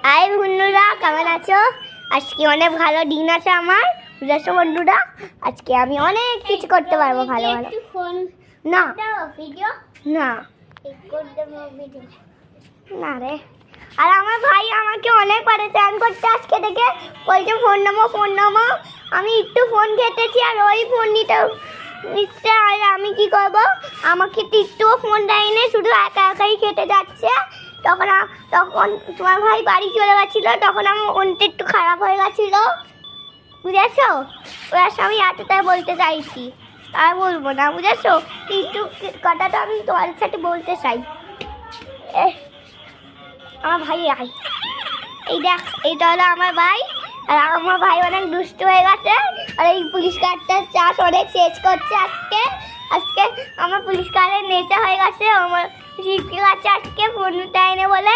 High বন্ধুরা, কেমন আছো? আজকে অনেক ভালো দিন আছে আমার। বুঝেছো বন্ধুরা, আজকে আমি অনেক কিছু করতে পারবো ভালো ভালো। না না না রে। আর আমার ভাই আমাকে অনেক পারেশান করতে আজকে থেকে, বলছে ফোন নামো। আমি একটু ফোন ঘেটেছি আর ওই ফোন নিচ্ছে। আর আমি কি করবো? আমাকে তো একটুও ফোন দেয়নি, শুধু একা একাই খেতে যাচ্ছে। তখন তোমার ভাই বাড়ি চলে গেছিলো, তখন আমার মনটা একটু খারাপ হয়ে গেছিলো। বুঝেছো? ওর আমি এতটাই বলতে চাইছি, আর বলবো না। বুঝেছো? একটু কথাটা আমি তোমার সাথে বলতে চাই। আমার ভাই এই দেখ, এইটা হলো আমার ভাই। আর আমার ভাই অনেক দুষ্ট হয়ে গেছে। আর এই পুলিশ কার্ডটার চাষ অনেক শেষ করছে আজকে আমার পুলিশ কার্ডের নেশা হয়ে গেছে। আমার শিখতে গেছে আজকে ফোনটা এনে বলে।